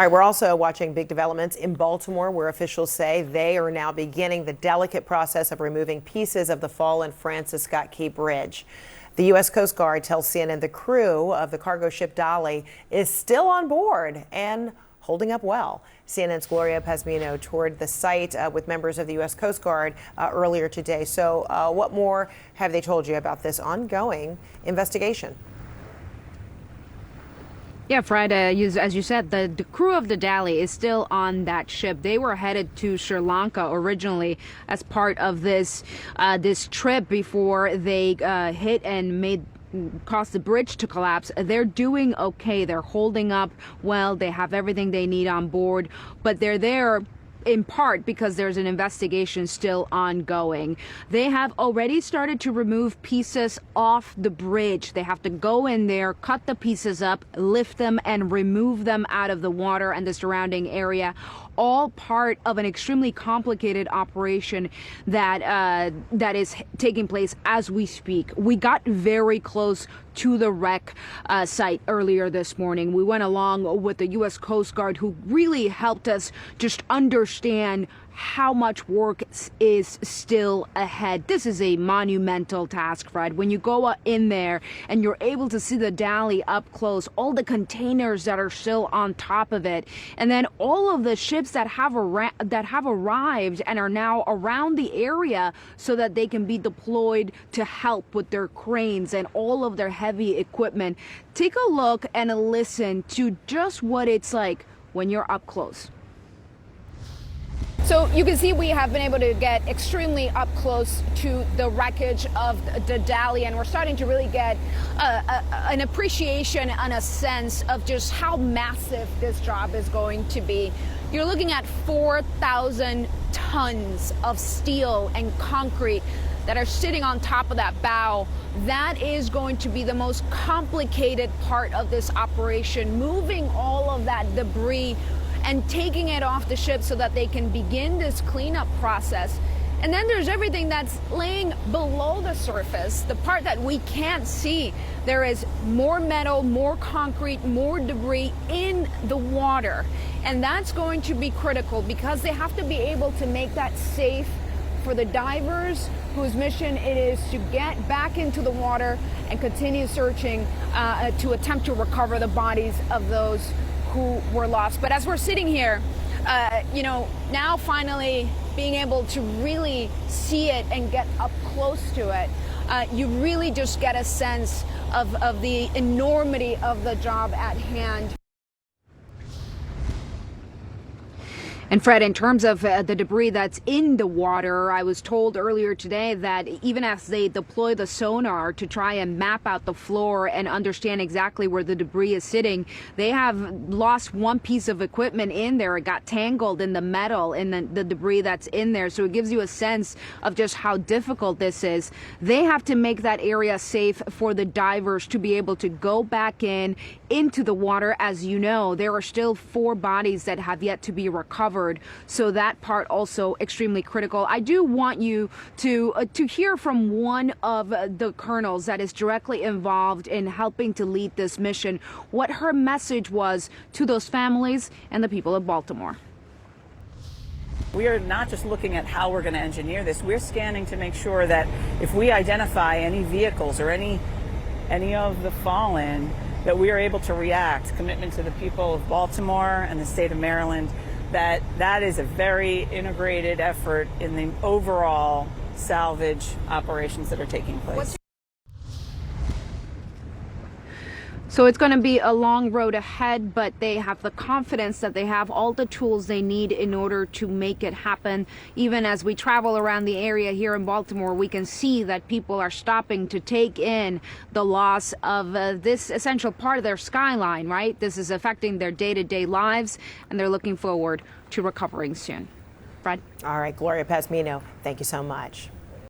All right, we're also watching big developments in Baltimore, where officials say they are now beginning the delicate process of removing pieces of the fallen Francis Scott Key Bridge. The U.S. Coast Guard tells CNN the crew of the cargo ship Dali is still on board and holding up well. CNN's Gloria Pazmino toured the site with members of the U.S. Coast Guard earlier today. So what more have they told you about this ongoing investigation? Yeah, Fred, as you said, the crew of the Dali is still on that ship. They were headed to Sri Lanka originally as part of this trip before they hit and caused the bridge to collapse. They're doing okay. They're holding up well. They have everything they need on board, but they're there in part because there's an investigation still ongoing. They have already started to remove pieces off the bridge. They have to go in there, cut the pieces up, lift them, and remove them out of the water and the surrounding area. All part of an extremely complicated operation that is taking place as we speak. We got very close to the wreck site earlier this morning. We went along with the U.S. Coast Guard, who really helped us just understand how much work is still ahead. This is a monumental task, Fred. When you go in there and you're able to see the Dali up close, all the containers that are still on top of it, and then all of the ships that have arrived and are now around the area so that they can be deployed to help with their cranes and all of their heavy equipment. Take a look and listen to just what it's like when you're up close. So you can see we have been able to get extremely up close to the wreckage of the Dali, and we're starting to really get an appreciation and a sense of just how massive this job is going to be. You're looking at 4,000 tons of steel and concrete that are sitting on top of that bow. That is going to be the most complicated part of this operation, moving all of that debris and taking it off the ship so that they can begin this cleanup process. And then there's everything that's laying below the surface, the part that we can't see. There is more metal, more concrete, more debris in the water. And that's going to be critical because they have to be able to make that safe for the divers whose mission it is to get back into the water and continue searching to attempt to recover the bodies of those who were lost. But as we're sitting here, now finally being able to really see it and get up close to it, you really just get a sense of the enormity of the job at hand. And Fred, in terms of the debris that's in the water, I was told earlier today that even as they deploy the sonar to try and map out the floor and understand exactly where the debris is sitting, they have lost one piece of equipment in there. It got tangled in the metal in the debris that's in there. So it gives you a sense of just how difficult this is. They have to make that area safe for the divers to be able to go back into the water. As you know, there are still 4 bodies that have yet to be recovered. So that part also extremely critical. I do want you to hear from one of the colonels that is directly involved in helping to lead this mission, what her message was to those families and the people of Baltimore. We are not just looking at how we're going to engineer this. We're scanning to make sure that if we identify any vehicles or any of the fallen, that we are able to react. Commitment to the people of Baltimore and the state of Maryland. That is a very integrated effort in the overall salvage operations that are taking place. So it's going to be a long road ahead, but they have the confidence that they have all the tools they need in order to make it happen. Even as we travel around the area here in Baltimore, we can see that people are stopping to take in the loss of this essential part of their skyline, right? This is affecting their day-to-day lives, and they're looking forward to recovering soon. Fred? All right, Gloria Pazmino, thank you so much.